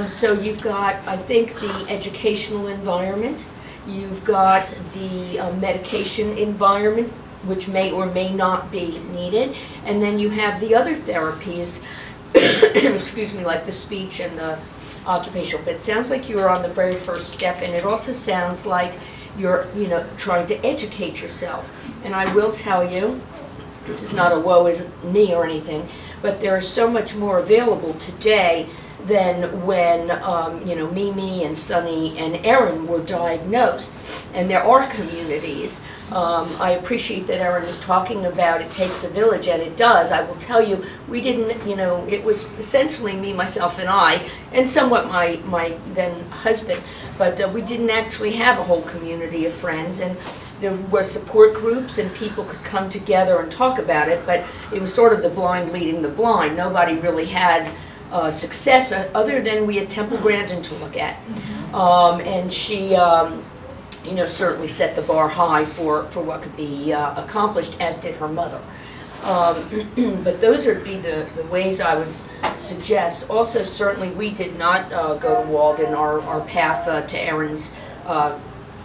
So you've got, I think, the educational environment, you've got the medication environment, which may or may not be needed, and then you have the other therapies, excuse me, like the speech and the occupational. But it sounds like you're on the very first step, and it also sounds like you're, trying to educate yourself. And I will tell you, this is not a woe is me or anything, but there is so much more available today than when, Mimi and Sunny and Erin were diagnosed. And there are communities. I appreciate that Erin is talking about it takes a village, and it does. I will tell you, we didn't, it was essentially me, myself, and I, and somewhat my then husband, but we didn't actually have a whole community of friends, and there were support groups and people could come together and talk about it, but it was sort of the blind leading the blind. Nobody really had success other than we had Temple Grandin to look at. And she, certainly set the bar high for what could be accomplished, as did her mother. But those would be the ways I would suggest. Also, certainly we did not go to Walden. Our path to Erin's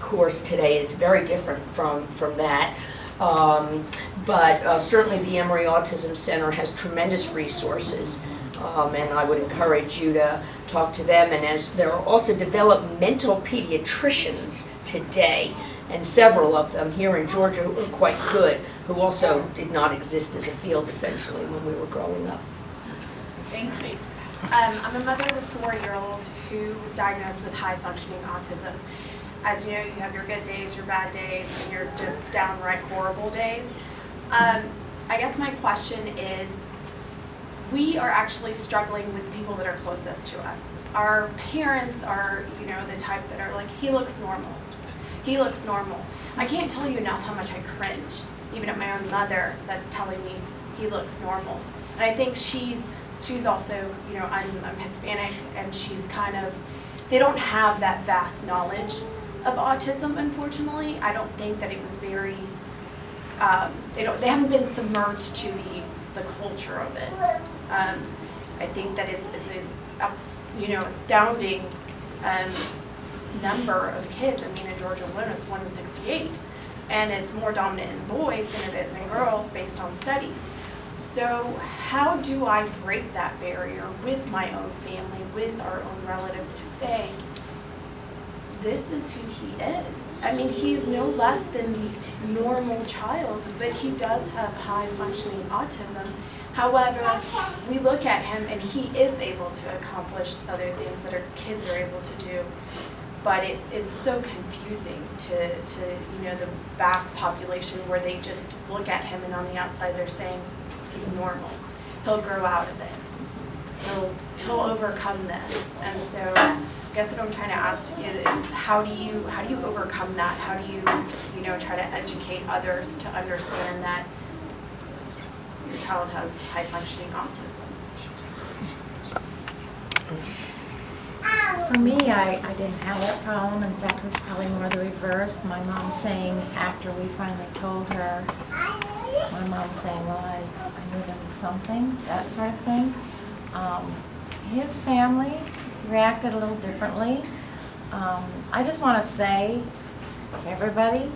course today is very different from that. But certainly the Emory Autism Center has tremendous resources. And I would encourage you to talk to them. And as there are also developmental pediatricians today, and several of them here in Georgia who are quite good, who also did not exist as a field essentially when we were growing up. Thanks. I'm a mother of a 4-year-old who was diagnosed with high-functioning autism. As you know, you have your good days, your bad days, and your just downright horrible days. I guess my question is, we are actually struggling with people that are closest to us. Our parents are, the type that are like, he looks normal. He looks normal. I can't tell you enough how much I cringe, even at my own mother that's telling me he looks normal. And I think she's also, I'm Hispanic, and she's kind of, they don't have that vast knowledge of autism, unfortunately. I don't think that it was very, they haven't been submerged to the culture of it. I think that it's a astounding number of kids. I mean, in Georgia alone, it's 1 in 68, and it's more dominant in boys than it is in girls based on studies. So how do I break that barrier with my own family, with our own relatives, to say, this is who he is? I mean, he is no less than the normal child, but he does have high-functioning autism. However, we look at him and he is able to accomplish other things that our kids are able to do. But it's so confusing to the vast population where they just look at him and on the outside they're saying he's normal. He'll grow out of it. He'll overcome this. And so I guess what I'm trying to ask you is how do you overcome that? How do you try to educate others to understand that your child has high-functioning autism? For me, I didn't have that problem. In fact, it was probably more the reverse. My mom saying, after we finally told her, my mom saying, well, I knew there was something, that sort of thing. His family reacted a little differently. I just want to say to everybody,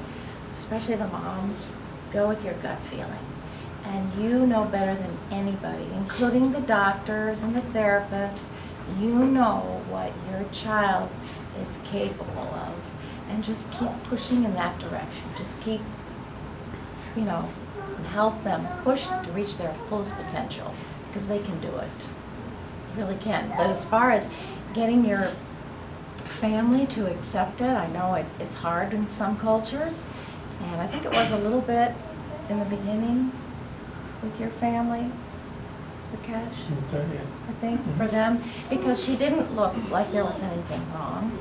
especially the moms, go with your gut feeling. And you know better than anybody, including the doctors and the therapists, you know what your child is capable of. And just keep pushing in that direction. Just keep, and help them push to reach their fullest potential, because they can do it. Really can. But as far as getting your family to accept it, I know it's hard in some cultures, and I think it was a little bit in the beginning with your family, Rakesh, I think, for them, because she didn't look like there was anything wrong.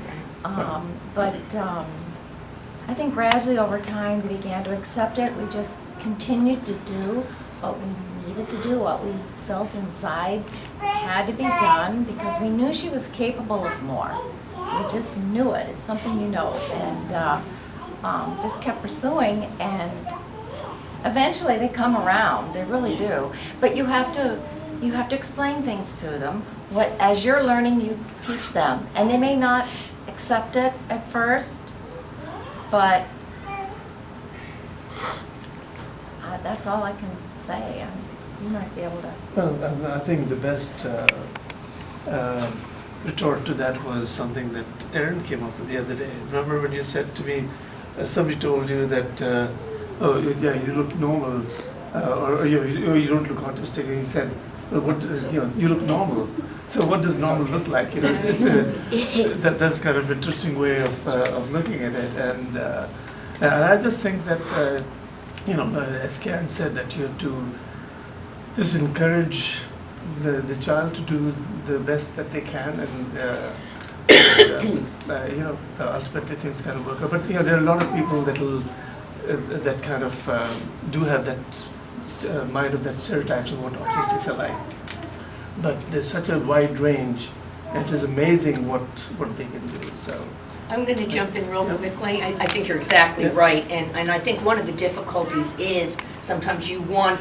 But I think gradually over time we began to accept it. We just continued to do what we needed to do, what we felt inside had to be done, because we knew she was capable of more. We just knew it. It's something you know, and just kept pursuing, and eventually they come around. They really do. But you have to explain things to them as you're learning, you teach them. And they may not accept it at first, but that's all I can say. You might be able to. Well, I think the best retort to that was something that Erin came up with the other day. Remember when you said to me, somebody told you that, oh yeah, you look normal, or you don't look autistic, and he said, well, what does, you look normal. So what does normal look like? That's kind of interesting way of looking at it, and I just think that as Karen said, that you have to just encourage the child to do the best that they can, and ultimately things kind of work out. But there are a lot of people that kind of do have that mind of that stereotypes of what autistics are like. But there's such a wide range, and it is amazing what they can do. So I'm going to jump in real quickly. I think you're exactly right, and I think one of the difficulties is sometimes you want,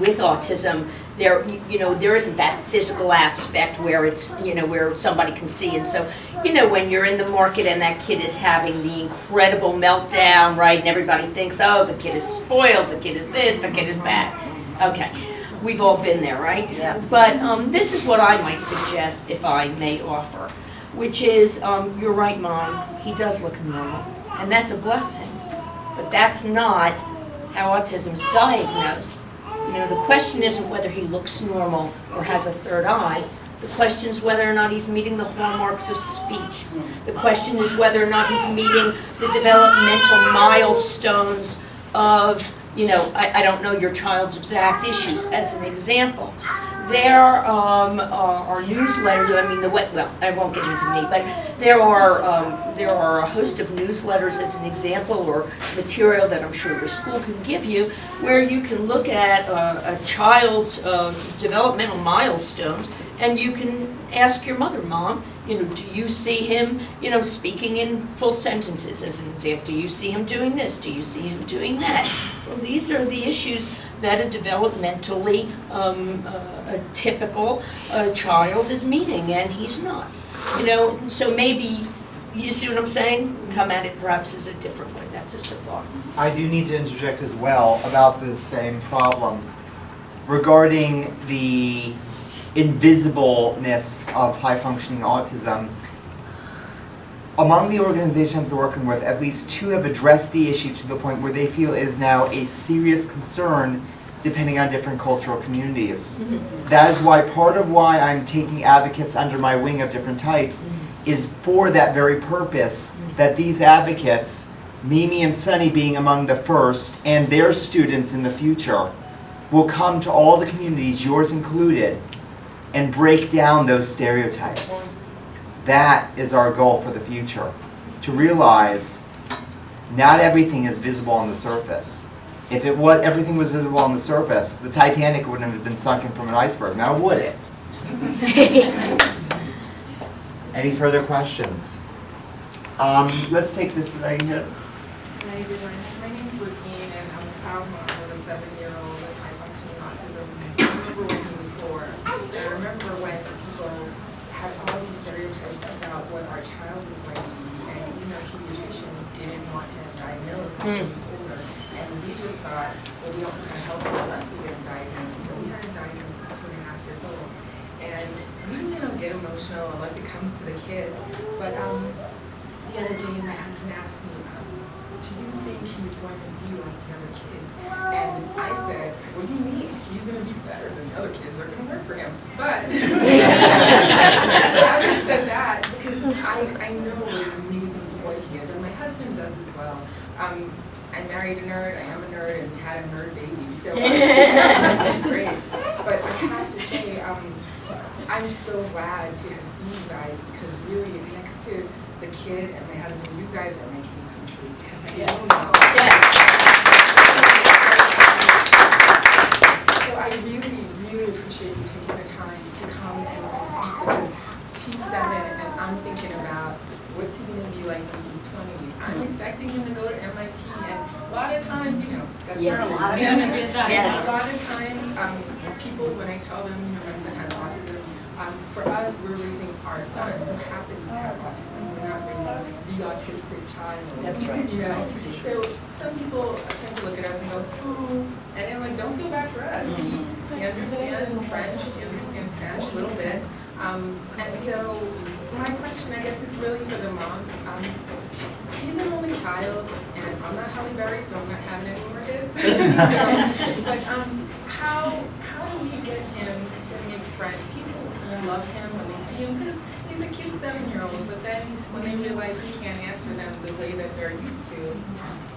with autism, there isn't that physical aspect where it's, where somebody can see, and so, when you're in the market and that kid is having the incredible meltdown, right, and everybody thinks, oh, the kid is spoiled, the kid is this, the kid is that. Okay, we've all been there, right? Yeah. But this is what I might suggest, if I may offer, which is, you're right, Mom, he does look normal, and that's a blessing. But that's not how autism is diagnosed. The question isn't whether he looks normal or has a third eye. The question is whether or not he's meeting the hallmarks of speech. The question is whether or not he's meeting the developmental milestones of, I don't know your child's exact issues. As an example, there are newsletters. I won't get into me, but there are a host of newsletters as an example, or material that I'm sure your school can give you, where you can look at a child's developmental milestones, and you can ask your mother, Mom, do you see him, speaking in full sentences, as an example? Do you see him doing this? Do you see him doing that? Well, these are the issues that a developmentally a typical child is meeting, and he's not. So maybe, you see what I'm saying? Come at it perhaps as a different way. That's just a thought. I do need to interject as well about this same problem regarding the invisibleness of high-functioning autism. Among the organizations I'm working with, at least 2 have addressed the issue to the point where they feel it is now a serious concern depending on different cultural communities. Mm-hmm. That is why part of why I'm taking advocates under my wing of different types is for that very purpose, that these advocates, Mimi and Sunny being among the first, and their students in the future, will come to all the communities, yours included, and break down those stereotypes. That is our goal for the future, to realize not everything is visible on the surface. If everything was visible on the surface, the Titanic wouldn't have been sunken from an iceberg, now would it? Any further questions? Let's take this right here. Hi everyone, my name is Boutine, and I'm a proud mom of a 7-year-old with high-functioning autism. I remember when he was 4, and I remember when people had all these stereotypes about what our child was going to be, and even our pediatrician didn't want him diagnosed until he was older. And we just thought, well, we also kind of help him unless we get him diagnosed. So we had him diagnosed at 2.5 years old. And we usually don't get emotional unless it comes to the kid. But the other day, my husband asked me, do you think he's going to be like the other kids? And I said, what do you mean? He's going to be better than the other kids. They're going to work for him. But I said that because I know what an amazing voice he is. And my husband does as well. I married a nerd, I am a nerd, and had a nerd baby, so it's great. But I have to say, I'm so glad to have seen you guys, because really, next to the kid and my husband, you guys are making the country. Because I know. So I really, really appreciate you taking the time to come and speak, because he's 7, and I'm thinking about what's he going to be like when he's 20. I'm expecting him to go to MIT, and a lot of times, that's Yes. where a lot of Yes. A lot of times, people, when I tell them, my son has autism, For us, we're raising our son who happens to have autism. We're not raising the autistic child. That's right. You know, so some people tend to look at us and go, oh, and I'm like, don't feel bad for us. He understands French, he understands Spanish a little bit. And so my question, I guess, is really for the moms. He's an only child, and I'm not Halle Berry, so I'm not having any more kids. But how do we get him to make friends? People love him when they see him because he's a cute 7-year-old. But then when they realize he can't answer them the way that they're used to,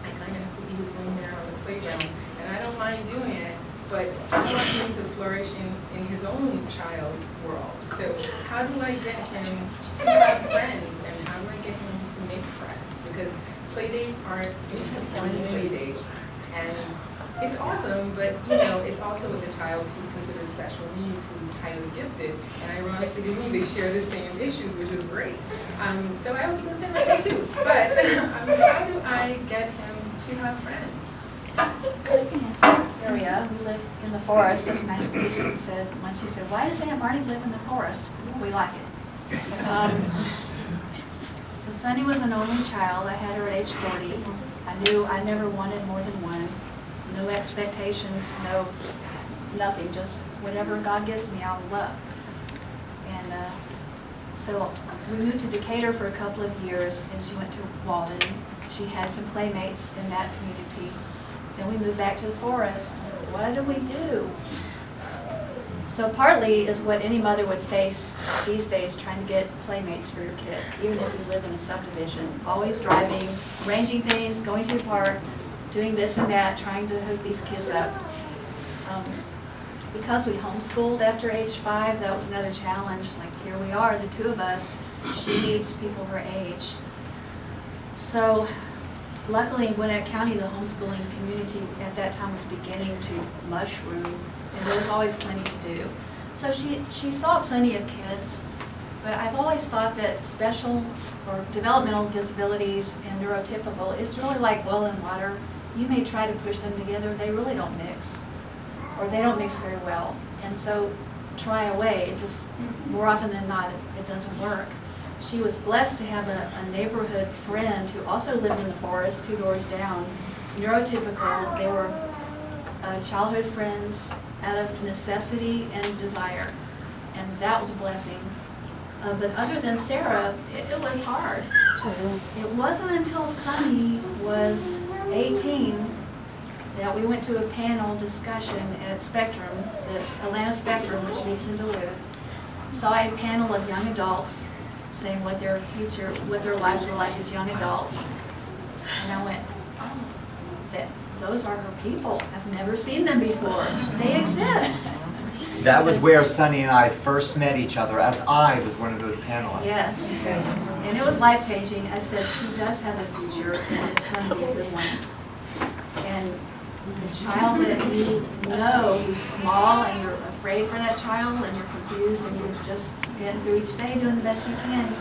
I kind of have to be his wingman on the playground, and I don't mind doing it. But I want him to flourish in his own child world. So how do I get him to have friends, and how do I get him to make friends? Because play dates aren't just one play date, and it's awesome, but you know, it's also with a child who's considered special needs, who's highly gifted, and ironically to me, they share the same issues, which is great. So I hope he goes in like that too. But how do I get him to have friends? Area, we live in the forest, as Maggie said, when she said, why does Aunt Marty live in the forest? We like it. So Sunny was an only child. I had her at age 40. I knew I never wanted more than one. No expectations, nothing, just whatever God gives me, I will love. And so we moved to Decatur for a couple of years, and she went to Walden. She had some playmates in that community. Then we moved back to the forest. What do we do? So partly is what any mother would face these days, trying to get playmates for your kids, even if you live in a subdivision. Always driving, arranging things, going to the park, doing this and that, trying to hook these kids up. Because we homeschooled after age 5, that was another challenge. Like, here we are, the two of us. She needs people her age. So luckily in Gwinnett County, the homeschooling community at that time was beginning to mushroom, and there was always plenty to do. So she saw plenty of kids, but I've always thought that special or developmental disabilities and neurotypical, it's really like oil and water. You may try to push them together, they really don't mix, or they don't mix very well. And so try away, it just, more often than not, it doesn't work. She was blessed to have a neighborhood friend who also lived in the forest 2 doors down, neurotypical. They were childhood friends out of necessity and desire, and that was a blessing. But other than Sarah, it was hard. It wasn't until Sunny was 18 that we went to a panel discussion at Spectrum, the Atlanta Spectrum, which meets in Duluth. Saw a panel of young adults saying what their future, what their lives were like as young adults. And I went, oh, those are her people. I've never seen them before. They exist. That was where Sunny and I first met each other, as I was one of those panelists. Yes. And it was life-changing. I said, she does have a future, and it's going to be a good one. And the child that you know who's small, and you're afraid for that child, and you're confused, and you're just getting through each day doing the best you can,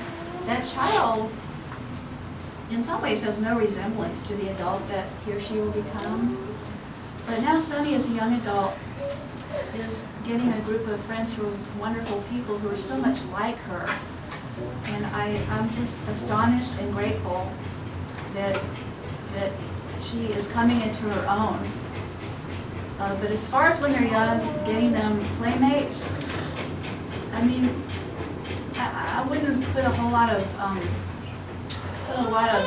that child, in some ways, has no resemblance to the adult that he or she will become. But now Sunny, as a young adult, is getting a group of friends who are wonderful people who are so much like her. And I'm just astonished and grateful that she is coming into her own. But as far as when they're young, getting them playmates, I mean, I wouldn't put a whole lot of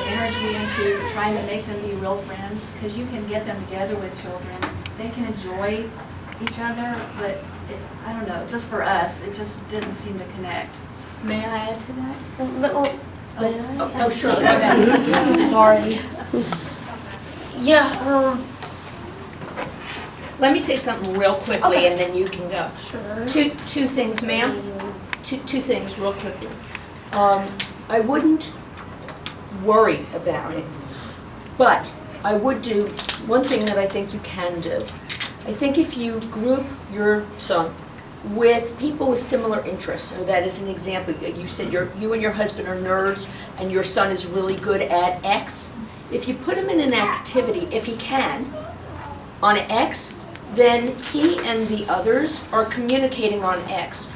energy into trying to make them be real friends, because you can get them together with children. They can enjoy each other, but I don't know, just for us, it just didn't seem to connect. May I add to that? Oh, sure. Sorry. Yeah, let me say something real quickly, and then you can go. Sure. Two things, ma'am. Two things real quickly. I wouldn't worry about it, but I would do one thing that I think you can do. I think if you group your son with people with similar interests, so that is an example, you said you and your husband are nerds and your son is really good at X. If you put him in an activity, if he can, on X, then he and the others are communicating on X.